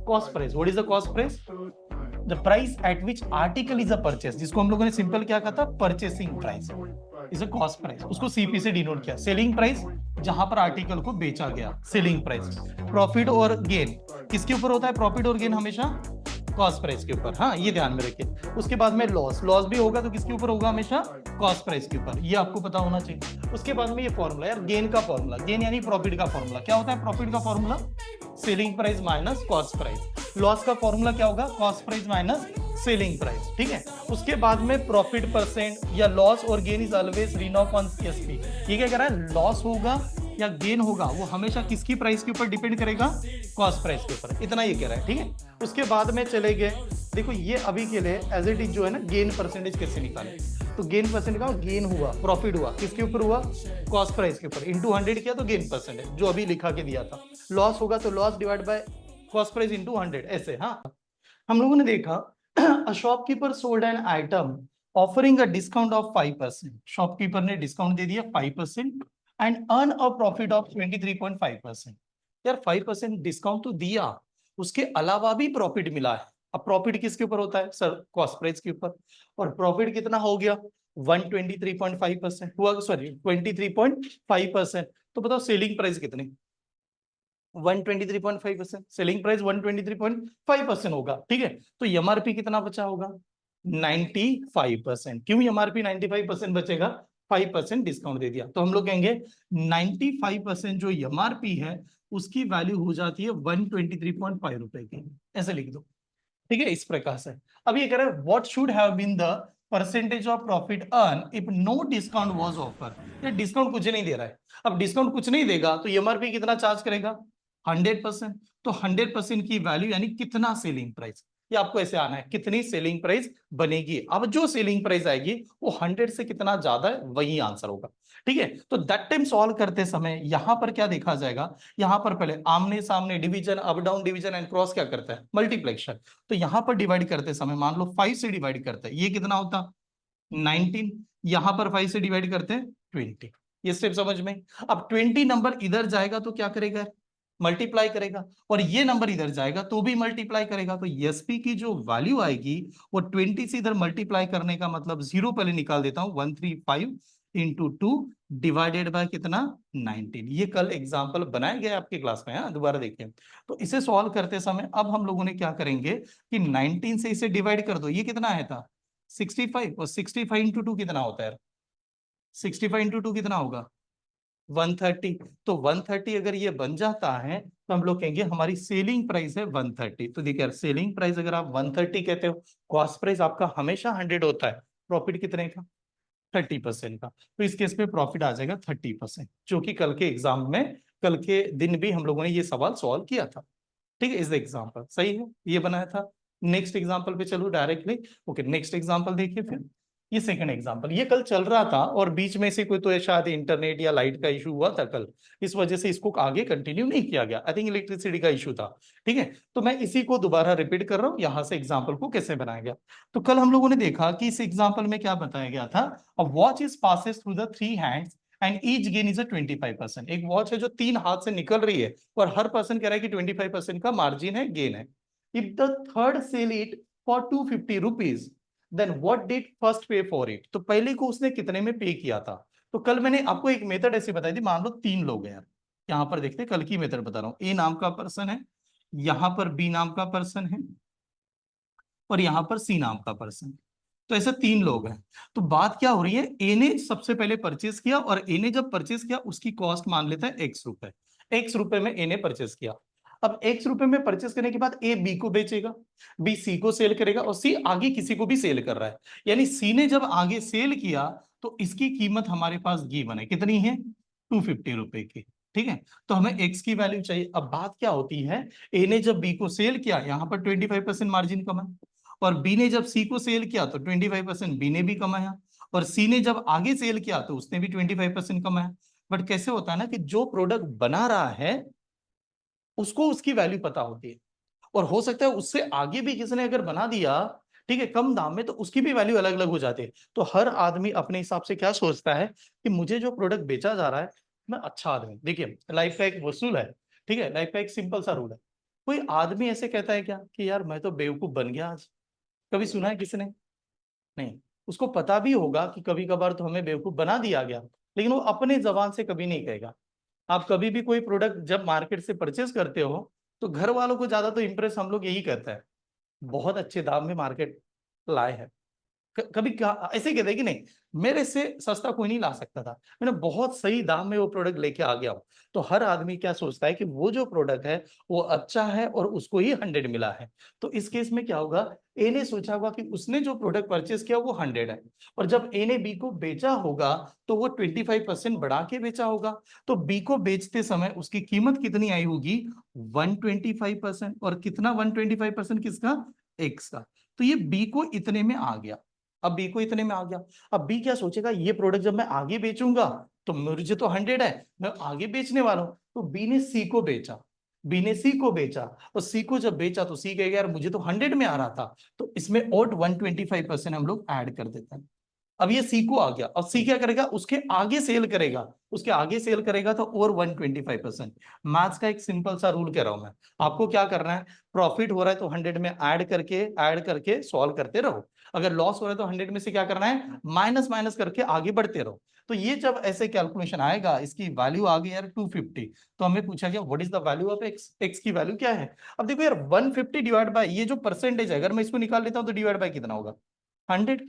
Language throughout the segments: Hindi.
Cost price. What is the cost price? The price at which article is a purchase, जिसको हम लोगों ने सिंपल क्या कहा था, purchasing price is a cost price. उसको सीपी से डिनोट किया। सेलिंग प्राइस, जहां पर आर्टिकल को बेचा गया, सेलिंग प्राइस। प्रॉफिट और गेन किसके ऊपर होता है? प्रॉफिट और गेन हमेशा कॉस्ट प्राइस के ऊपर। हाँ, ये ध्यान में रखिए। उसके बाद में लॉस, लॉस भी होगा तो किसके ऊपर होगा? हमेशा कॉस्ट प्राइस के ऊपर। ये आपको पता होना चाहिए। उसके बाद में ये फॉर्मूला यार, गेन का फॉर्मूला, गेन यानी प्रॉफिट का फॉर्मूला। क्या होता है प्रॉफिट का formula? Selling price minus cost price. Loss का फॉर्मूला क्या होगा? Cost price minus selling price. ठीक है। उसके बाद में प्रॉफिट परसेंट या लॉस और gain is always rein of on SP. ये क्या कह रहा है? लॉस होगा या गेन होगा वो हमेशा किसकी प्राइस के ऊपर डिपेंड करेगा? कॉस्ट प्राइस के ऊपर। इतना ये कह रहा है। ठीक है। उसके बाद में चले गए, देखो ये अभी के लिए एज इट इज जो है ना, गेन परसेंटेज कैसे निकाले? तो गेन परसेंट का गेन हुआ, प्रॉफिट हुआ, किसके ऊपर हुआ? कॉस्ट प्राइस के ऊपर। इंटू 100 किया तो गेन परसेंटेज, जो अभी लिखा के दिया था। लॉस होगा तो loss divide by cost price into 100, ऐसे। हाँ, हम लोगों ने देखा a shopkeeper sold an item offering a discount of 5%। Shopkeeper ने डिस्काउंट दे दिया 5% and earn a profit of 23.5%। यार 5% डिस्काउंट तो दिया, उसके अलावा भी प्रॉफिट मिला है। अब प्रॉफिट किसके ऊपर होता है सर? कॉस्ट प्राइस के ऊपर। और प्रॉफिट कितना हो गया? 123.5% हुआ, सॉरी 23.5%। तो बताओ सेलिंग प्राइस कितनी? 123.5%। सेलिंग प्राइस 123.5% होगा। ठीक है। तो एमआरपी कितना बचा होगा? 95%। क्यों एमआरपी 95% बचेगा? 5% डिस्काउंट दे दिया। तो हम लोग कहेंगे 95% जो एमआरपी है उसकी वैल्यू हो जाती है 123.5 रुपए की। ऐसे लिख दो। ठीक है, इस प्रकार से। अब ये कह रहा है what should have been the percentage of profit earn if no discount was offer. ये डिस्काउंट कुछ नहीं दे रहा है। अब डिस्काउंट कुछ नहीं देगा तो एमआरपी कितना चार्ज करेगा? 100%। तो 100% की वैल्यू यानी कितना सेलिंग प्राइस, ये आपको ऐसे आना है, कितनी सेलिंग प्राइस बनेगी। अब जो सेलिंग प्राइस आएगी वो 100 से कितना ज्यादा है, वही आंसर होगा। ठीक है। तो दैट टाइम सॉल्व करते समय यहां पर क्या देखा जाएगा? यहां पर पहले आमने सामने division, up down division and cross क्या करता है? मल्टीप्लेक्शन। तो यहां पर डिवाइड करते समय मान लो 5 से डिवाइड करते हैं, ये कितना होता? 19। यहां पर 5 से डिवाइड करते हैं 20। ये स्टेप समझ में? अब 20 नंबर इधर जाएगा तो क्या करेगा? मल्टीप्लाई करेगा। और ये नंबर इधर जाएगा तो भी मल्टीप्लाई करेगा। तो एसपी की जो वैल्यू आएगी वो 20 से इधर मल्टीप्लाई करने का मतलब जीरो पहले निकाल देता हूं, 135 इंटू 2 डिवाइडेड बाय कितना? 19। ये कल एग्जाम्पल बनाया गया आपकी क्लास में। हाँ, दोबारा देखिए। तो इसे सॉल्व करते समय अब हम लोगों ने क्या करेंगे कि 19 से इसे डिवाइड कर दो। ये कितना आया था? 65। और 65 इंटू 2 कितना होता है? 65 इंटू 2 कितना होगा? 130। तो 130 अगर ये बन जाता है तो हम लोग कहेंगे हमारी सेलिंग प्राइस है 130। तो देखिए सेलिंग प्राइस अगर आप 130 कहते हो, कॉस्ट प्राइस आपका हमेशा 100 होता है, प्रॉफिट कितने का? 30% का। तो इस केस में प्रॉफिट आ जाएगा 30%, जो कि कल के एग्जाम में, कल के दिन भी हम लोगों ने ये सवाल सॉल्व किया था। ठीक है, इज द एग्जाम्पल सही है, ये बनाया था। नेक्स्ट एग्जाम्पल पे चलो डायरेक्टली। ओके, नेक्स्ट एग्जाम्पल देखिए फिर। ये सेकंड एग्जाम्पल, ये कल चल रहा था और बीच में से कोई तो शायद इंटरनेट या लाइट का इशू हुआ था कल, इस वजह से इसको आगे कंटिन्यू नहीं किया गया। आई थिंक इलेक्ट्रिसिटी का इशू था। ठीक है। तो मैं इसी को दोबारा रिपीट कर रहा हूँ, यहां से एग्जाम्पल को कैसे बनाया गया। तो कल हम लोगों ने देखा कि इस एग्जाम्पल में क्या बताया गया था। A watch is passes through the three hands and each gain is a 25%। एक वॉच है जो 3 हाथ से निकल रही है और हर पर्सन कह रहा है कि 25% का मार्जिन है, गेन है। If the third sell it for 250 rupees, then what did first pay for it. तो पहले को उसने कितने में पे किया था? तो कल मैंने आपको एक मेथड ऐसी बताई थी, मान लो 3 लोग हैं यार। यहां पर देखते हैं, कल की मेथड बता रहा हूं। ए नाम का पर्सन है, यहां पर बी नाम का पर्सन है, और यहां पर सी नाम का पर्सन। तो ऐसे 3 लोग हैं। तो बात क्या हो रही है, ए ने सबसे पहले परचेस किया और ए ने जब परचेस किया उसकी कॉस्ट मान लेते हैं एक्स रुपए। एक्स रुपए में ए ने परचेस किया। अब एक्स रुपए में परचेस करने के बाद ए बी को बेचेगा, बी सी को सेल करेगा और सी आगे किसी को भी सेल कर रहा है। यानी सी ने जब आगे सेल किया तो इसकी कीमत हमारे पास गिवन है, कितनी है? 250 रुपए की। ठीक है। तो हमें एक्स की वैल्यू चाहिए। अब बात क्या होती है, ए ने जब बी को सेल किया यहां पर 25% मार्जिन कमा, और बी ने जब सी को सेल किया तो 25% बी ने भी कमाया, और सी ने जब आगे सेल किया तो उसने भी 25% कमाया। बट कैसे होता है ना कि जो प्रोडक्ट बना रहा है उसको उसकी वैल्यू पता होती है, और हो सकता है उससे आगे भी किसी ने अगर बना दिया, ठीक है, कम दाम में, तो उसकी भी वैल्यू अलग अलग हो जाती है। तो हर आदमी अपने हिसाब से क्या सोचता है कि मुझे जो प्रोडक्ट बेचा जा रहा है मैं अच्छा आदमी। देखिए लाइफ का एक वसूल है। ठीक है, लाइफ का एक सिंपल सा रूल है, कोई आदमी ऐसे कहता है क्या कि यार मैं तो बेवकूफ बन गया आज? कभी सुना है किसी ने? नहीं। उसको पता भी होगा कि कभी कभार तो हमें बेवकूफ बना दिया गया, लेकिन वो अपने जबान से कभी नहीं कहेगा। आप कभी भी कोई प्रोडक्ट जब मार्केट से परचेस करते हो तो घर वालों को ज्यादा तो इंप्रेस हम लोग यही कहते हैं, बहुत अच्छे दाम में मार्केट लाए हैं। कभी ऐसे कहते हैं कि नहीं, मेरे से सस्ता कोई नहीं ला सकता था, मैंने बहुत सही दाम में वो प्रोडक्ट लेके आ गया हूं। तो हर आदमी क्या सोचता है कि वो जो प्रोडक्ट है वो अच्छा है और उसको ही 100 मिला है। तो इस केस में क्या होगा, ए ने सोचा होगा कि उसने जो प्रोडक्ट परचेस किया वो 100 है, और जब ए ने बी को बेचा होगा तो वो 25% बढ़ा के बेचा होगा। तो बी को बेचते समय उसकी कीमत कितनी आई होगी? 125%। और कितना 125% किसका? एक्स का। तो ये बी को इतने में आ गया। अब बी को इतने में आ गया। अब बी क्या सोचेगा, ये प्रोडक्ट जब मैं आगे बेचूंगा तो मुझे तो 100 है, मैं आगे बेचने वाला हूं। तो बी ने सी को बेचा, बी ने सी को बेचा, और सी को जब बेचा तो सी कहेगा यार मुझे तो 100 में आ रहा था, तो इसमें और 125% हम लोग ऐड कर देते हैं। अब ये सी को आ गया, और सी क्या करेगा, उसके आगे सेल करेगा, उसके आगे सेल करेगा तो और 125%। मैथ्स का एक सिंपल सा रूल कह रहा हूं मैं, आपको क्या करना है, प्रॉफिट हो रहा है तो 100 में ऐड करके सॉल्व करते रहो। अगर लॉस हो रहा है तो 100 में से क्या करना है, माइनस माइनस करके आगे बढ़ते रहो। तो ये जब ऐसे कैलकुलेशन आएगा, इसकी वैल्यू आ गई यार 250, तो हमें पूछा गया what is the value of x, x की वैल्यू क्या है। अब देखो यार 150 डिवाइड बाय ये जो परसेंटेज है, अगर मैं इसको निकाल लेता हूं तो डिवाइड बाय कितना होगा, 100।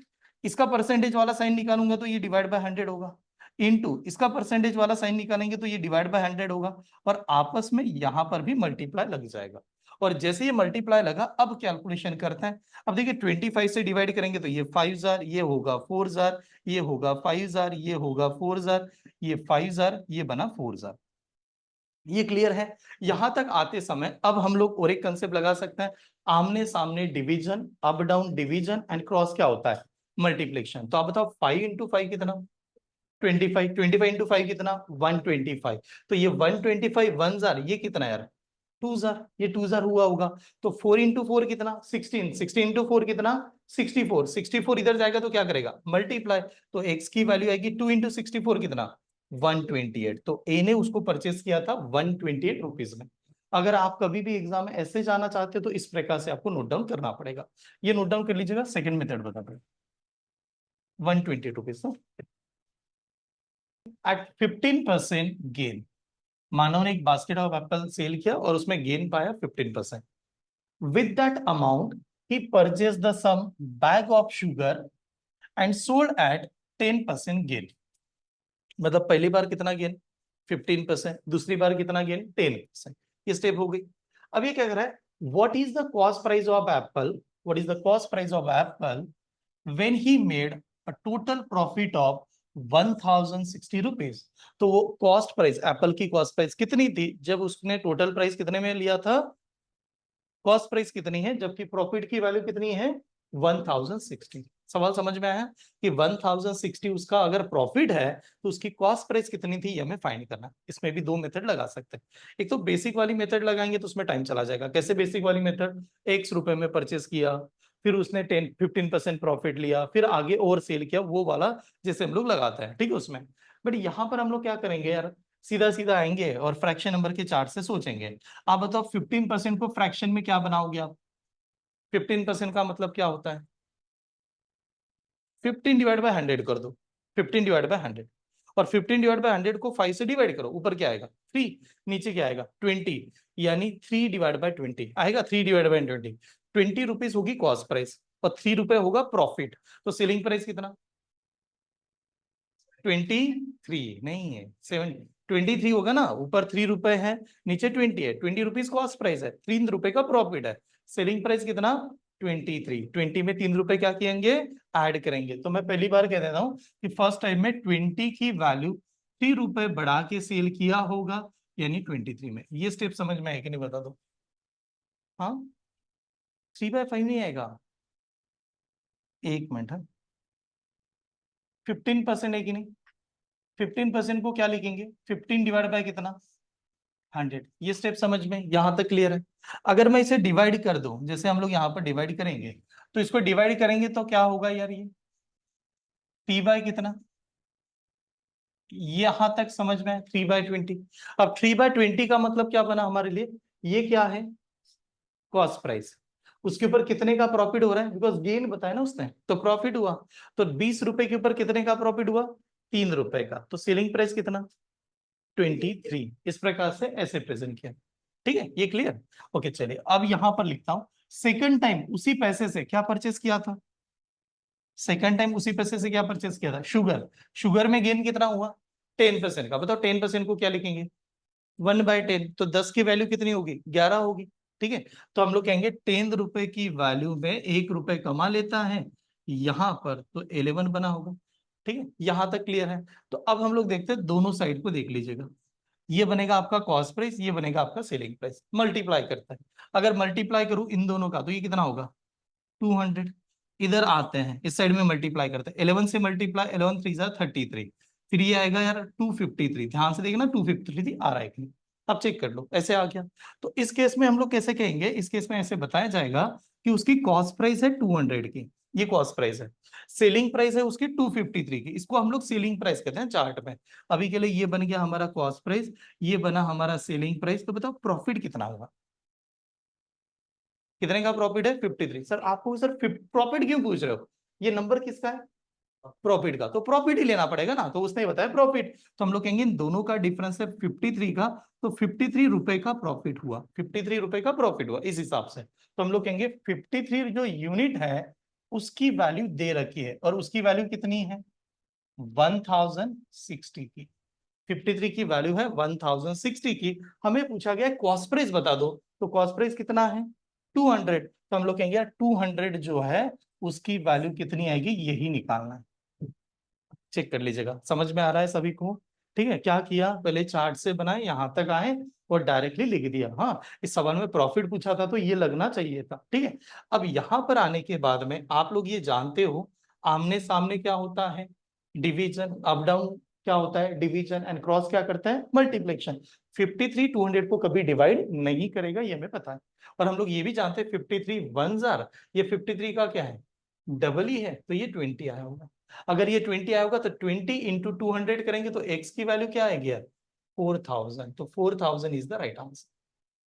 इसका परसेंटेज वाला साइन निकालूंगा तो ये डिवाइड बाय 100 होगा, इनटू इसका परसेंटेज वाला साइन निकालेंगे तो ये डिवाइड बाय 100 होगा, और आपस में यहां पर भी मल्टीप्लाई लग जाएगा। और जैसे ये मल्टीप्लाई लगा, अब कैलकुलेशन करते हैं। अब देखिए 25 से डिवाइड करेंगे तो ये 5000, ये होगा 4000, ये होगा 5000, ये होगा 4000, ये 5000, ये बना 4000। ये क्लियर है? यहां तक आते समय अब हम लोग और एक कंसेप्ट लगा सकते हैं, आमने सामने division, up down division, and cross क्या होता है, मल्टीप्लिकेशन। तो आप बताओ 5 इंटू 5 कितना, 25, 25 इंटू 5 कितना, 125। तो ये 125 वन जार, ये कितना यार, 2,000, ये 2,000 हुआ होगा। तो 4 इंटू 4 कितना, 16, 16 इंटू 4 कितना, 64, 64 इधर जाएगा तो क्या करेगा, मल्टीप्लाई। तो एक्स की वैल्यू आएगी 2 इंटू 64 कितना, 128। तो ए ने उसको परचेस किया था 128 रुपीज में। अगर आप कभी भी एग्जाम में ऐसे जाना चाहते हो तो इस प्रकार से आपको नोट डाउन करना पड़ेगा। ये नोट डाउन कर लीजिएगा, सेकंड मेथड बता दो, 128 रुपीज एट 15% गेन। मानव ने एक बास्केट ऑफ एप्पल सेल किया और उसमें गेन पाया 15%। With that amount he purchase the some bag of sugar and sold at 10% gain. मतलब पहली बार कितना गेन, 15%, दूसरी बार कितना गेन, 10%। ये स्टेप हो गई। अब ये क्या कर रहा है, what is the cost price of Apple, what is the cost price of Apple when he made a total profit of 1060 rupees. तो वो कॉस्ट प्राइस, एप्पल की कॉस्ट प्राइस कितनी थी जब उसने टोटल प्राइस कितने में लिया था, कॉस्ट प्राइस कितनी है, जबकि प्रॉफिट की वैल्यू कितनी है, 1060। सवाल समझ में आया कि 1060 उसका अगर प्रॉफिट है तो उसकी कॉस्ट प्राइस कितनी थी, ये हमें फाइंड करना। इसमें भी दो मेथड लगा सकते हैं। एक तो बेसिक वाली मेथड लगाएंगे तो उसमें टाइम चला जाएगा। कैसे बेसिक वाली मेथड, x रुपए में परचेस किया, फिर उसने 15% प्रॉफिट लिया, फिर आगे और सेल किया, वो वाला जैसे हम लोग लगाते हैं, ठीक है उसमें। बट यहाँ पर हम लोग क्या करेंगे यार, सीधा सीधा आएंगे और फ्रैक्शन नंबर के चार्ट से सोचेंगे। आप बताओ 15% को फ्रैक्शन में क्या बनाओगे आप, 15% का मतलब क्या होता है, 15 डिवाइड बाय 100 कर दो, 15 डिवाइड बाय 100, और 15 डिवाइड बाय 100 को 5 से डिवाइड करो, ऊपर क्या आएगा 3, नीचे क्या आएगा 20, यानी 3 डिवाइड बाय 20 आएगा, 3 डिवाइड बाय 20, 20 रुपीज होगी कॉस्ट प्राइस और 3 रुपए होगा प्रॉफिट। तो सेलिंग प्राइस कितना, 23 नहीं है, 7, 23 होगा ना, ऊपर 3 रुपए है, नीचे 20 है, 20 रुपीज कॉस्ट प्राइस है, 3 रुपए का प्रॉफिट है। सेलिंग प्राइस कितना, 23, 20 में 3 रुपए क्या किएंगे, ऐड करेंगे। तो मैं पहली बार कह देता हूं कि फर्स्ट टाइम में 20 की वैल्यू 3 रुपए बढ़ा के सेल किया होगा, यानी 23 में। ये स्टेप समझ में आए कि नहीं बता दो। हाँ, 3/5 नहीं आएगा, एक मिनट है, 15% है कि नहीं, 15% को क्या लिखेंगे, 15 डिवाइड बाय कितना, 100। ये स्टेप समझ में यहां तक क्लियर है। अगर मैं इसे डिवाइड कर दूं, जैसे हम लोग यहाँ पर डिवाइड करेंगे, तो इसको डिवाइड करेंगे तो क्या होगा यार, ये 3/कितना, यहां तक समझ में 3/20। अब 3/20 का मतलब क्या बना हमारे लिए, ये क्या है, कॉस्ट प्राइस, उसके ऊपर कितने का प्रॉफिट हो रहा है, बिकॉज गेन बताया ना उसने, तो प्रॉफिट हुआ। तो 20 रुपए के ऊपर कितने का प्रॉफिट हुआ, 3 रुपए का, तो सेलिंग प्राइस कितना, 23। इस प्रकार से ऐसे प्रेजेंट किया। ठीक है, ये क्लियर। ओके चलिए, अब यहां पर लिखता हूं, सेकंड टाइम उसी पैसे से क्या परचेस किया था, सेकंड टाइम उसी पैसे से क्या परचेस किया था, शुगर। शुगर में गेन कितना हुआ, 10% का। बताओ 10% को क्या लिखेंगे, 1/10, तो 10 की वैल्यू कितनी होगी, 11 होगी। ठीक है, तो हम लोग कहेंगे 10 रुपए की वैल्यू में 1 रुपए कमा लेता है यहां पर, तो 11 बना होगा। ठीक है, यहां तक क्लियर है। तो अब हम लोग देखते हैं, दोनों साइड को देख लीजिएगा, ये बनेगा आपका कॉस्ट प्राइस, ये बनेगा आपका सेलिंग प्राइस, मल्टीप्लाई करता है। अगर मल्टीप्लाई करूं इन दोनों का, तो ये कितना होगा, 200। इधर आते हैं, इस साइड में मल्टीप्लाई करते हैं, 11 से मल्टीप्लाई, 11 3 33, फिर ये आएगा यार 253, ध्यान से देखना 253 आ रहा है कि नहीं? अब चेक कर लो, ऐसे आ गया। तो इस केस में हम लोग कैसे कहेंगे, इस केस में ऐसे बताया जाएगा कि उसकी कॉस्ट प्राइस है 200 की, ये कॉस्ट प्राइस है, सेलिंग प्राइस है उसकी 253 की, इसको हम लोग सेलिंग प्राइस कहते हैं चार्ट में। अभी के लिए ये बन गया हमारा कॉस्ट प्राइस, ये बना हमारा सेलिंग प्राइस। तो बताओ प्रॉफिट कितना होगा, कितने का प्रॉफिट है, 53। सर आपको सर प्रॉफिट क्यों पूछ रहे हो, ये नंबर किसका है, प्रॉफिट का, तो प्रॉफिट ही लेना पड़ेगा ना, तो उसने बताया प्रॉफिट। तो हम लोग कहेंगे इन दोनों का डिफरेंस है 53 का, तो 53 रुपए का प्रॉफिट हुआ, 53 रुपए का प्रॉफिट हुआ इस हिसाब से। तो हम लोग कहेंगे 53 जो यूनिट है उसकी वैल्यू दे रखी है, और उसकी वैल्यू कितनी है, 1060 की। 53 की वैल्यू है 1060 की, हमें पूछा गया कॉस्ट प्राइस बता दो, तो कॉस्ट प्राइस कितना है 200। तो हम लोग कहेंगे 200 जो है उसकी वैल्यू कितनी आएगी, यही निकालना है। चेक कर लीजिएगा, समझ में आ रहा है सभी को। ठीक है, क्या किया, पहले चार्ट से बनाए, यहां तक आए और डायरेक्टली लिख दिया। हाँ, इस सवाल में प्रॉफिट पूछा था तो ये लगना चाहिए था। ठीक है, अब यहां पर आने के बाद में आप लोग ये जानते हो आमने सामने क्या होता है, डिवीजन, अप डाउन क्या होता है, डिवीजन, एंड क्रॉस क्या करता है, मल्टीप्लिकेशन। 53 200 को कभी डिवाइड नहीं करेगा, ये हमें पता है। और हम लोग ये भी जानते हैं 53 1 जार, ये 53 का क्या है, डबल ही है, तो ये 20 आया होगा। अगर ये 20 आया होगा तो 20 इंटू 200 करेंगे तो x की वैल्यू क्या आएगी यार, 4000, तो 4000 इज द राइट आंसर।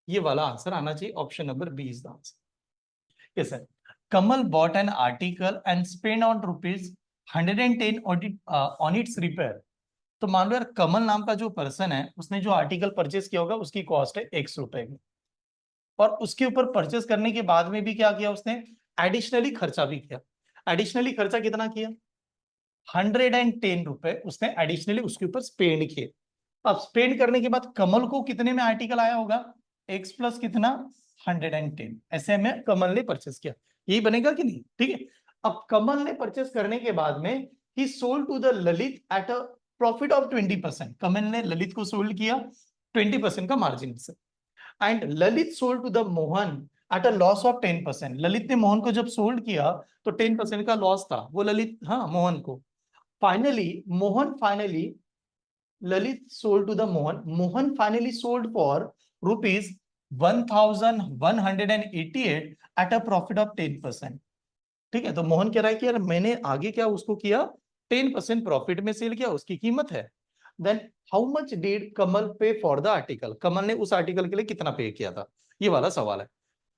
ये वाला आंसर आना चाहिए, option number B is the answer. Yes sir, Kamal bought an article and spend on rupees 110 on its repair. तो मान लो यार कमल नाम का जो पर्सन है उसने जो आर्टिकल परचेस किया होगा उसकी कॉस्ट है x रुपए की, और उसके ऊपर परचेस करने के बाद में भी क्या किया उसने, एडिशनली खर्चा भी किया। एडिशनली खर्चा कितना किया, 110 रुपए उसने एडिशनली उसके ऊपर स्पेंड किए। अब स्पेंड करने के बाद कमल को कितने में आर्टिकल आया होगा, x प्लस कितना, 110, ऐसे में कमल ने परचेस किया, यही बनेगा कि नहीं। ठीक है, अब कमल ने परचेस करने के बाद में ही sold to the Lalit at a profit of 20%, Kamal ने ललित को सोल्ड किया 20% का मार्जिन से, and Lalit sold to the Mohan at a loss of 10%। Lalit ने मोहन को जब सोल्ड किया तो 10% का लॉस था, वो ललित, हाँ मोहन को। Finally Lalit sold to the Mohan, Mohan finally sold for rupees 1188 at a profit of 10%। ठीक है, तो मोहन कह रहा है कि यार मैंने आगे क्या उसको किया, 10% प्रॉफिट में सेल किया, उसकी कीमत है। देन हाउ मच डिड कमल पे फॉर द आर्टिकल, कमल ने उस आर्टिकल के लिए कितना पे किया था, ये वाला सवाल है।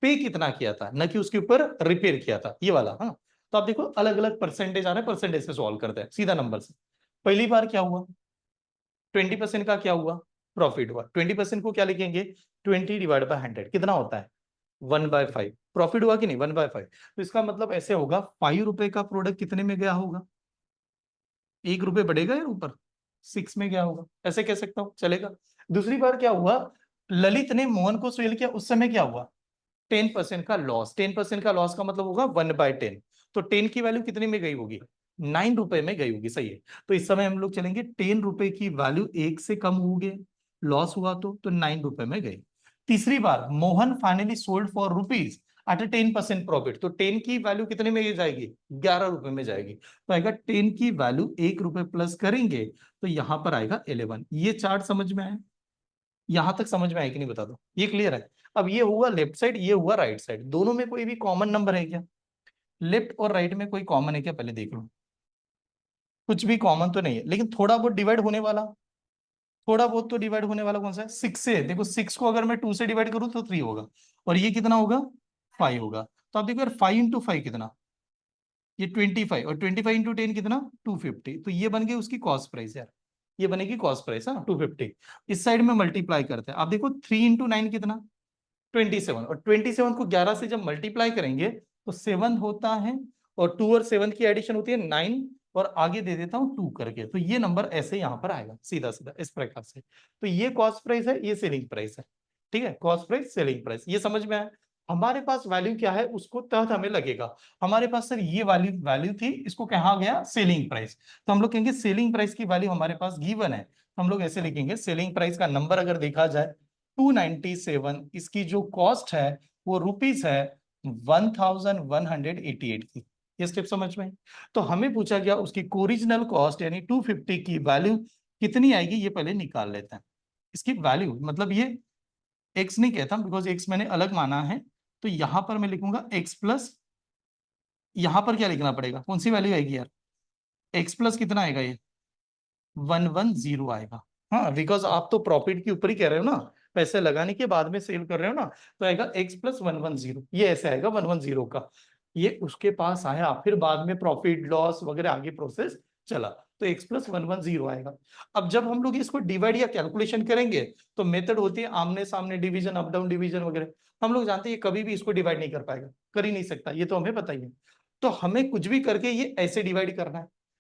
पे कितना किया था, न कि उसके ऊपर रिपेयर किया था, ये वाला। हाँ, तो आप देखो अलग अलग परसेंटेज आ रहे हैं, परसेंटेज से सॉल्व करते हैं सीधा नंबर से। पहली बार क्या हुआ, 20% का क्या हुआ, प्रॉफिट हुआ। 20% को क्या लिखेंगे, 20/100 कितना होता है, 1/5। प्रॉफिट हुआ कि नहीं, 1/5। तो इसका मतलब ऐसे होगा 5 रुपए का प्रोडक्ट कितने में गया होगा, 1 रुपए बढ़ेगा या ऊपर, 6 में गया होगा, ऐसे कह सकता हूं, चलेगा। दूसरी बार क्या हुआ, ललित ने मोहन को सेल किया, उस समय क्या हुआ, 10% का लॉस। 10% का लॉस का मतलब होगा 1/10, तो 10 की वैल्यू कितने में गई होगी, 9 रुपए में गई होगी, सही है। तो इस समय हम लोग चलेंगे 10 रुपए की वैल्यू 1 से कम हो गए, लॉस हुआ तो 9 रुपए में गई। तीसरी बार Mohan finally sold for rupees at a 10% profit, तो 10 की वैल्यू कितने में जाएगी, 11 रुपए में जाएगी। तो आएगा 10 की वैल्यू 1 रुपए प्लस करेंगे तो यहां पर आएगा 11। ये चार्ट समझ में आया, यहां तक समझ में आया कि नहीं बता दो, ये क्लियर है। अब ये हुआ लेफ्ट साइड, ये हुआ राइट साइड, दोनों में कोई भी कॉमन नंबर है क्या, लेफ्ट और राइट में कोई कॉमन है क्या, पहले देख लो। कुछ भी कॉमन तो नहीं है, लेकिन थोड़ा बहुत डिवाइड होने वाला, थोड़ा बहुत तो डिवाइड होने वाला कौन सा है, 6 से। देखो 6 को अगर मैं 2 से डिवाइड करूँ तो 3 होगा, और ये कितना होगा, 5 होगा। तो आप देखो यार 5 इंटू 5 कितना, ये 25, और 25 इंटू 10 कितना, 250। तो ये बन गई उसकी कॉस्ट प्राइस यार, ये बनेगी कॉस्ट प्राइस, हाँ 250। इस साइड में मल्टीप्लाई करते हैं, आप देखो 3 इंटू 9 कितना, 27, और 27 को 11 से जब मल्टीप्लाई करेंगे तो 7 होता है, और 2 और 7 की एडिशन होती है 9, और आगे दे देता हूं 2 करके, तो ये नंबर ऐसे यहां पर आएगा सीधा सीधा इस प्रकार से। तो ये कॉस्ट प्राइस है, ये सेलिंग प्राइस है, ठीक है, कॉस्ट प्राइस सेलिंग प्राइस, ये समझ में आया। हमारे पास वैल्यू क्या है उसको तहत हमें लगेगा, हमारे पास सर ये वैल्यू वैल्यू थी, इसको कहा गया सेलिंग प्राइस, तो हम लोग कहेंगे सेलिंग प्राइस की वैल्यू हमारे पास गिवन है, तो हम लोग ऐसे लिखेंगे सेलिंग प्राइस का नंबर अगर देखा जाए 297, इसकी जो कॉस्ट है वो रुपीस है 1188 की। ये स्टेप समझ में? तो हमें पूछा गया उसकी ओरिजिनल कॉस्ट यानी 250 की वैल्यू कितनी आएगी, ये पहले निकाल लेते हैं। इसकी वैल्यू मतलब ये एक्स नहीं कहता बिकॉज एक्स मैंने अलग माना है, तो यहां पर मैं लिखूंगा एक्स प्लस, यहां पर क्या लिखना पड़ेगा, कौन सी वैल्यू आएगी यार, एक्स प्लस कितना आएगा, ये 110 आएगा। हाँ बिकॉज आप तो प्रॉफिट के ऊपर ही कह रहे हो ना, पैसे लगाने के बाद में सेल कर रहे हो ना, तो आएगा एक्स प्लस 110, ये ऐसे आएगा 110 का। ये उसके पास आया, फिर बाद में प्रॉफिट लॉस वगैरह आगे प्रोसेस चला, तो एक्स प्लस 110 आएगा। अब जब हम लोग इसको डिवाइड या कैलकुलेशन करेंगे तो मेथड होती है आमने सामने डिवीजन, अप डाउन डिवीजन वगैरह, हम लोग जानते हैं कभी भी इसको डिवाइड नहीं कर पाएगा, कर ही नहीं सकता, ये तो हमें पता ही है। तो हमें कुछ भी करके ये ऐसे डिवाइड करना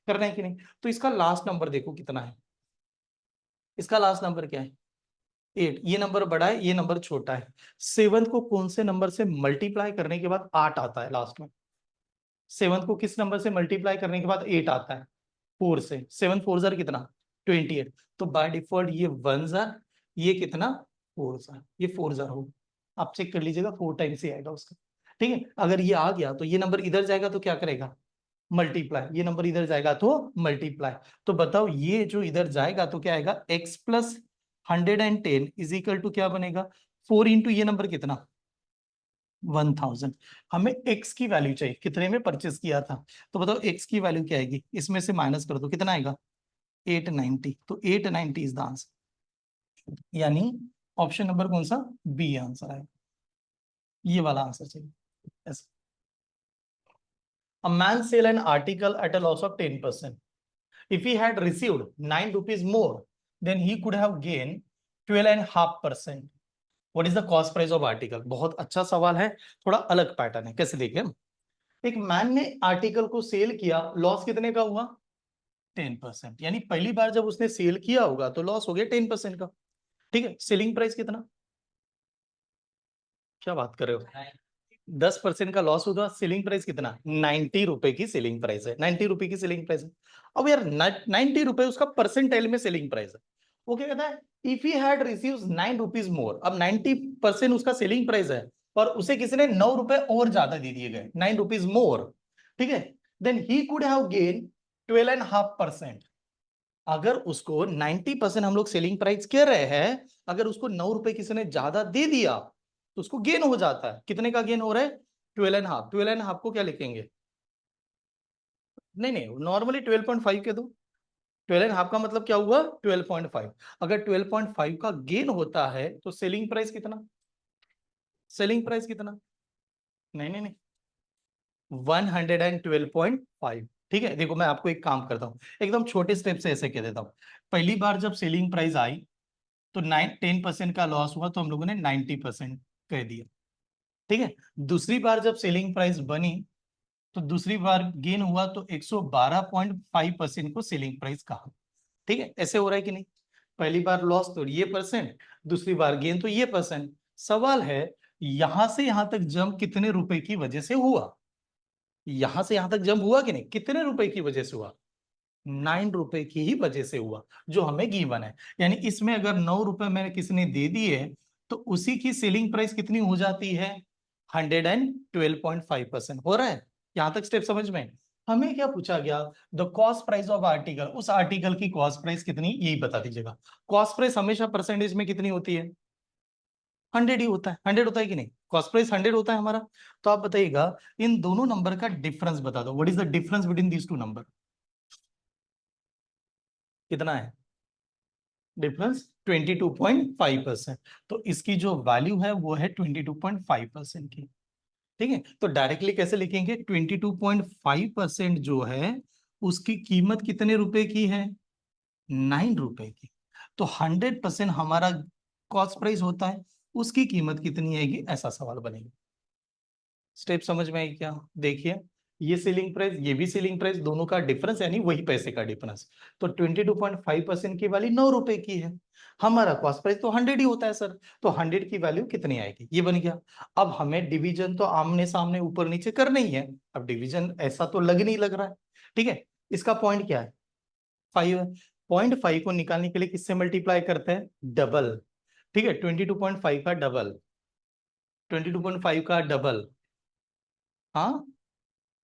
है कि नहीं। तो इसका लास्ट नंबर देखो कितना है, इसका लास्ट नंबर क्या है, 8, ये नंबर बड़ा है, ये नंबर छोटा है। 7 को कौन से नंबर से मल्टीप्लाई करने के बाद 8 आता है लास्ट में, 7 को किस नंबर से मल्टीप्लाई करने के बाद 8 आता है, 4 से, 7 4 जार कितना, 28। तो बाय डिफॉल्ट ये 1 जार, ये कितना 4 जार, ये 4 जार हो, आप चेक कर लीजिएगा 4 टाइम्स ही आएगा उसका, ठीक है। अगर ये आ गया तो ये नंबर इधर जाएगा तो क्या करेगा, मल्टीप्लाई, ये नंबर इधर जाएगा तो मल्टीप्लाई। तो बताओ ये जो इधर जाएगा तो क्या आएगा, x plus 110 is equal to क्या बनेगा, 4 इंटू ये नंबर कितना, 1000। हमें x की वैल्यू चाहिए, कितने में परचेस किया था, तो बताओ x की वैल्यू क्या आएगी, इसमें से माइनस कर दो कितना आएगा, 890। तो 890 इज द आंसर, यानी ऑप्शन नंबर कौन सा, बी आंसर आएगा, ये वाला आंसर चाहिए ऐसा। A man sell an article at a loss of 10%. If he had received 9 rupees more, then he could have gained 12.5%. What is the cost price of article? बहुत अच्छा सवाल है, थोड़ा अलग पैटर्न है, कैसे देखें। एक मैन ने आर्टिकल को सेल किया, लॉस कितने का हुआ, 10%, यानी पहली बार जब उसने सेल किया होगा तो लॉस हो गया 10% का, ठीक है। सेलिंग प्राइस कितना, क्या बात कर रहे हो, 10% का लॉस होगा, सेलिंग प्राइस कितना, 90 रुपए की सेलिंग प्राइस है, 90 रुपए की सेलिंग प्राइस है। अब यार 90 रुपए उसका परसेंटाइल में सेलिंग प्राइस है, वो क्या कहता है, if he had received 9 rupees more, अब 90% उसका सेलिंग प्राइस है और उसे किसी ने 9 रुपए और ज्यादा दे दिए गए, 9 रुपीज मोर, ठीक है, then he could have gain 12.5%। अगर उसको 90% हम लोग सेलिंग प्राइस कह रहे हैं, अगर उसको 9 रुपए किसी ने ज्यादा दे दिया तो उसको गेन हो जाता है, कितने का गेन हो रहा है, 12.5। 12.5 को क्या लिखेंगे, नहीं नहीं नॉर्मली 12.5 के दो, 12.5 का मतलब क्या हुआ 12.5। अगर 12.5 का गेन होता है तो सेलिंग प्राइस कितना, सेलिंग प्राइस कितना, नहीं नहीं नहीं 112.5, ठीक है। देखो मैं आपको एक काम करता हूँ, एकदम छोटे स्टेप से ऐसे कह देता हूँ। पहली बार जब सेलिंग प्राइस आई तो 10% का लॉस हुआ तो हम लोगों ने 90% कह दिया, ठीक है। दूसरी बार जब सेलिंग प्राइस बनी तो दूसरी बार गेन हुआ तो 112.5% को सेलिंग प्राइस कहा, ठीक है। ऐसे हो रहा है कि नहीं, पहली बार लॉस तो ये परसेंट, दूसरी बार गेन तो ये परसेंट। सवाल है यहां से यहां तक जंप कितने रुपए की वजह से हुआ, यहां से यहां तक जंप हुआ कि नहीं, कितने रुपए की वजह से हुआ, 9 रुपए की ही वजह से हुआ, जो हमें गिवन है। यानी इसमें अगर 9 रुपए मैंने किसी ने दे दिए तो उसी की सेलिंग प्राइस कितनी हो जाती है, 112.5%। हो रहा है यहां तक स्टेप समझ में। हमें क्या पूछा गया, the cost price of article, उस आर्टिकल की कॉस्ट प्राइस कितनी, यही बता दीजिएगा। कॉस्ट प्राइस हमेशा परसेंटेज में कितनी होती है, 100 ही होता है, 100 होता है कि नहीं, कॉस्ट प्राइस 100 होता है हमारा। तो आप बताइएगा इन दोनों नंबर का डिफरेंस बता दो, what is the difference between these two number, कितना है, डिफरेंस 22.5%। तो इसकी जो वैल्यू है वो है 22.5% की। ठीक है, तो डायरेक्टली कैसे लिखेंगे, 22.5% जो है उसकी कीमत कितने रुपए की है, 9 रुपए की। तो 100% हमारा कॉस्ट प्राइस होता है, उसकी कीमत कितनी आएगी, ऐसा सवाल बनेगा। स्टेप समझ में आई क्या? देखिए, ये सेलिंग प्राइस, ये भी सेलिंग प्राइस, दोनों का डिफरेंस यानी वही पैसे का डिफरेंस। तो 22.5% की वैल्यू 9 रुपए की है, हमारा कॉस्ट प्राइस तो 100 ही होता है सर। तो 100 की वैल्यू कितनी आएगी, ये बन गया। अब हमें डिवीजन तो आमने सामने ऊपर नीचे करना ही है। अब डिवीजन ऐसा तो लग नहीं लग रहा है, ठीक है। इसका पॉइंट क्या है, 5 है। 0.5 को निकालने के लिए किससे मल्टीप्लाई करते हैं, डबल। ठीक है, 22.5 का डबल, 22.5 का डबल, हाँ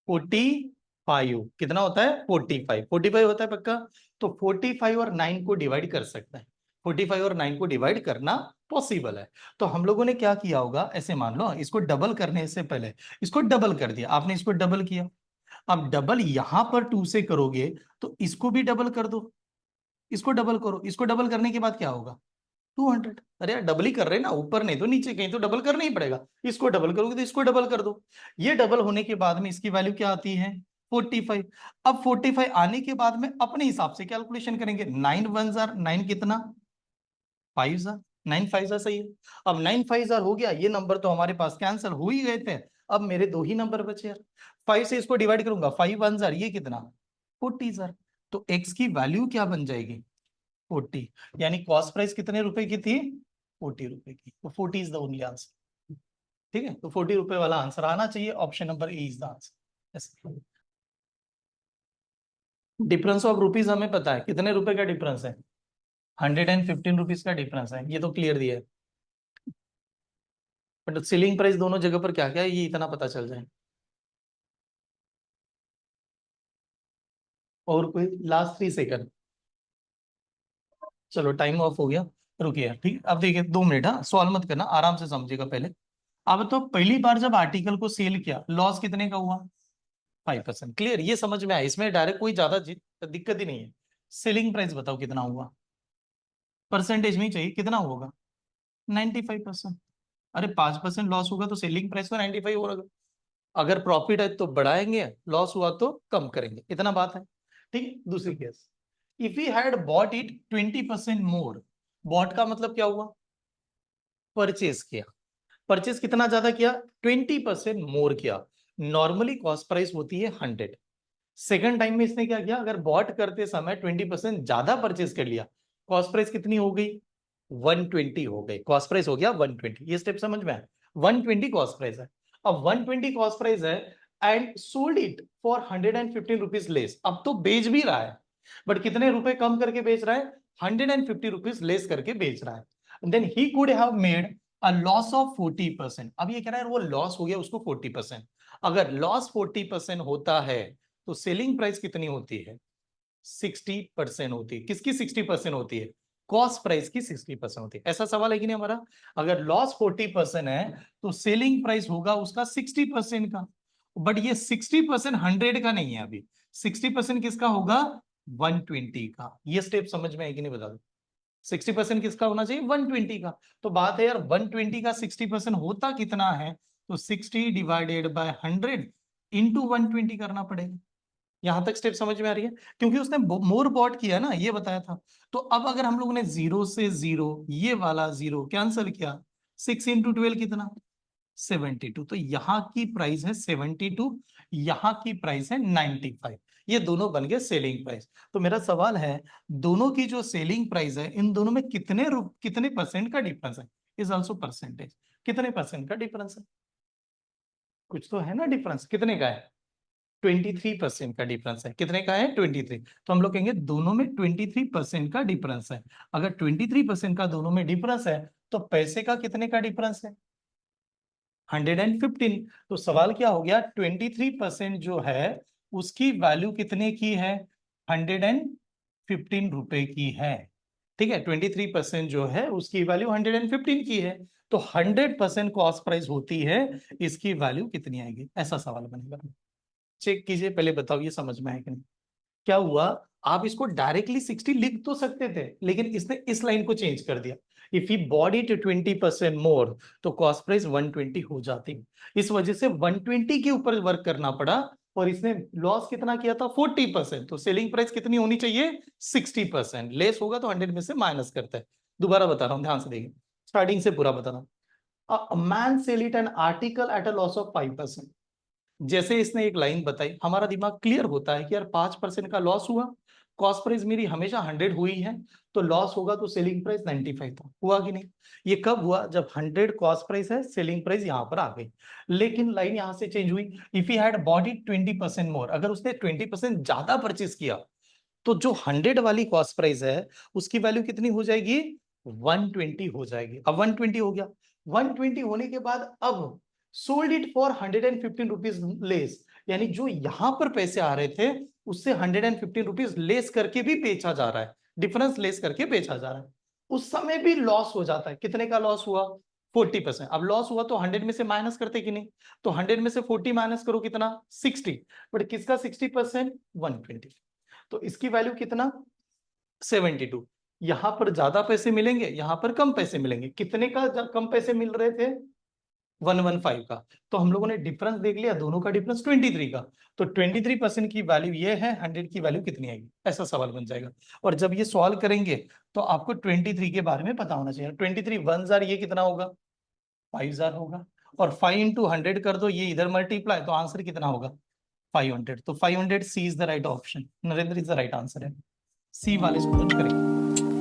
45 कितना होता है, 45 होता है पक्का। तो 45 और 9 को डिवाइड कर सकते हैं, 45 और 9 को डिवाइड करना पॉसिबल है। तो हम लोगों ने क्या किया होगा, ऐसे मान लो इसको डबल करने से पहले इसको डबल कर दिया, आपने इसको डबल किया। अब डबल यहां पर 2 से करोगे तो इसको भी डबल कर दो, इसको डबल करो, इसको डबल करने के बाद क्या होगा, 200। अरे यार डबल ही कर रहे हैं ना, ऊपर नहीं तो नीचे, कहीं तो डबल करना ही पड़ेगा। इसको डबल करोगे तो इसको डबल कर दो। ये डबल होने के बाद में इसकी वैल्यू क्या आती है, 45। अब 45 आने के बाद में अपने हिसाब से कैलकुलेशन करेंगे, 9 वन जार 9 कितना, 5 जार, 9 5 जार सही है। अब 9 5 जार हो गया, ये नंबर तो हमारे पास कैंसिल हो ही गए थे। अब मेरे दो ही नंबर बचे यार, 5 से इसको डिवाइड करूंगा, 5 वन जार ये कितना, 40 जार। तो एक्स की वैल्यू क्या बन जाएगी, 40। यानी कॉस्ट प्राइस कितने रुपए की थी, 40 रुपए की। तो 40 इज द ओनली आंसर। ठीक है, तो 40 रुपए वाला आंसर आना चाहिए, option number A is the answer. Difference of rupees हमें पता है कितने रुपए का डिफरेंस है, 115 रुपीज का डिफरेंस है, ये तो क्लियर दिया है। बट सेलिंग प्राइस दोनों जगह पर क्या क्या है, ये इतना पता चल जाए। और कोई लास्ट 3 सेकंड, चलो टाइम ऑफ हो गया, रुकिए ठीक। अब देखिए 2 मिनट, हाँ सॉल्व मत करना, आराम से समझिएगा पहले। अब तो पहली बार जब आर्टिकल को सेल किया, लॉस कितने का हुआ, 5%। क्लियर, ये समझ में आया, इसमें डायरेक्ट कोई ज्यादा दिक्कत ही नहीं है। सेलिंग प्राइस बताओ कितना हुआ, परसेंटेज में ही चाहिए, कितना होगा, 95%। अरे 5% लॉस होगा तो सेलिंग प्राइस तो 95 होगा। अगर प्रॉफिट है तो बढ़ाएंगे, लॉस हुआ तो कम करेंगे, इतना बात है। ठीक है, दूसरी case, if you had bought it 20% more. Bought का मतलब क्या हुआ, परचेज किया। परचेज कितना ज्यादा किया, 20% मोर किया। नॉर्मली कॉस्ट प्राइस होती है 100। सेकंड टाइम में इसने क्या किया, अगर बॉट करते समय 20% ज्यादा परचेज कर लिया, कॉस्ट प्राइस कितनी हो गई, 120 हो गई, कॉस्ट प्राइस हो गया 120। ये स्टेप समझ में आया, 120 कॉस्ट प्राइस है। अब 120 कॉस्ट प्राइस है and sold it for 115 rupees less. अब तो बेच भी रहा है, बट कितने रुपए कम करके बेच रहा है, 150 रुपीज लेस करके बेच रहा है। Then he could have made a loss of 40%। अब ये कह रहा है वो लॉस हो गया उसको 40%। अगर लॉस 40% होता है तो सेलिंग प्राइस कितनी होती है, 60% होती है। किसकी 60% होती है, कॉस्ट प्राइस की 60% होती है। ऐसा सवाल है कि नहीं हमारा, अगर लॉस 40% है तो सेलिंग प्राइस होगा उसका 60% का। बट ये 60% 100 का नहीं है, अभी 60% किसका होगा, 120 का। ये स्टेप समझ में है कि नहीं बता दो, 60% किसका होना चाहिए, 120 का। तो बात है यार 120 का 60% होता कितना है, तो 60 डिवाइडेड बाय 100 इंटू 120 करना पड़ेगा। यहां तक स्टेप समझ में आ रही है, क्योंकि उसने मोर बॉट किया ना, ये बताया था। तो अब अगर हम लोगों ने 0 से 0 ये वाला 0 कैंसिल किया, 6 इंटू 12 कितना, 72। तो यहाँ की प्राइस है 72, यहाँ की प्राइस है 95। ये दोनों बन गए सेलिंग प्राइस। तो मेरा सवाल है, दोनों की जो सेलिंग प्राइस है इन दोनों में कितने परसेंट का डिफरेंस है, इज ऑल्सो परसेंटेज। कितने परसेंट का डिफरेंस है, कुछ तो है ना डिफरेंस, कितने का है, 23% का डिफरेंस है। कितने का है, 23। तो हम लोग कहेंगे दोनों में 23% का डिफरेंस है। अगर 23% का दोनों में डिफरेंस है तो पैसे का कितने का डिफरेंस है, 115। तो सवाल क्या हो गया, 23% जो है उसकी वैल्यू कितने की है, 115 रुपए की है। ठीक है, 23% जो है उसकी वैल्यू 115 की है। तो 100% कॉस्ट प्राइस होती है, इसकी वैल्यू कितनी आएगी, ऐसा सवाल बनेगा। चेक कीजिए पहले, बताओ ये समझ में है कि नहीं। क्या हुआ, आप इसको डायरेक्टली 60 लिख तो सकते थे, लेकिन इसने इस लाइन को चेंज कर दिया। इफ ही बॉडी टू 20% मोर, तो कॉस्ट प्राइस 120 हो जाती। इस वजह से 120 के ऊपर वर्क करना पड़ा, और इसने लॉस कितना किया था, 40%। तो सेलिंग प्राइस कितनी होनी चाहिए, 60%। लेस होगा तो 100 में से माइनस करता है। दोबारा बता रहा हूं, ध्यान से देखिए, स्टार्टिंग से पूरा बता रहा हूं। A man sell it an article at a loss of 5%। जैसे इसने एक लाइन बताई, हमारा दिमाग क्लियर होता है कि यार 5% का लॉस हुआ, कॉस्ट प्राइस मेरी हमेशा 100 हुई है, तो लॉस होगा तो सेलिंग प्राइस 95 था। हुआ कि नहीं? ये कब हुआ, जब 100 कॉस्ट प्राइस है, सेलिंग प्राइस यहां पर आ गई, लेकिन लाइन यहां से चेंज हुई। इफ ही हैड बॉडी 20% मोर, अगर उसने 20% ज्यादा परचेस किया, तो जो 100 वाली कॉस्ट प्राइस है, उसकी वैल्यू कितनी हो जाएगी, 120 हो जाएगी। अब 120 हो गया, 120 होने के बाद अब sold it for 115 rupees less, यानी जो यहां पर पैसे आ रहे थे उससे 115 रुपीज लेस करके भी बेचा जा रहा है, डिफरेंस लेस करके बेचा जा रहा है। उस समय भी लॉस हो जाता है। कितने का लॉस हुआ, 40%। अब लॉस हुआ तो 100 में से माइनस करते कि नहीं, तो 100 में से 40 माइनस करो, कितना, 60। बट किसका 60%, 120। तो इसकी वैल्यू कितना, 72। यहां पर ज्यादा पैसे मिलेंगे, यहां पर कम पैसे मिलेंगे। कितने का कम पैसे मिल रहे थे, 115 का। तो हम लोगों ने डिफरेंस देख लिया, दोनों का डिफरेंस 23 का। तो 23% की वैल्यू ये है, 100 की वैल्यू कितनी आएगी, ऐसा सवाल बन जाएगा। और जब ये सॉल्व करेंगे तो आपको 23 के बारे में पता होना चाहिए। 23 1000, ये कितना होगा, 5000 होगा। और 5 इंटू 100 कर दो, ये इधर मल्टीप्लाई, तो आंसर कितना होगा, 500। तो 500, C is the right option. Narendra is the right answer है, सी वाले स्टूडेंट करेक्ट।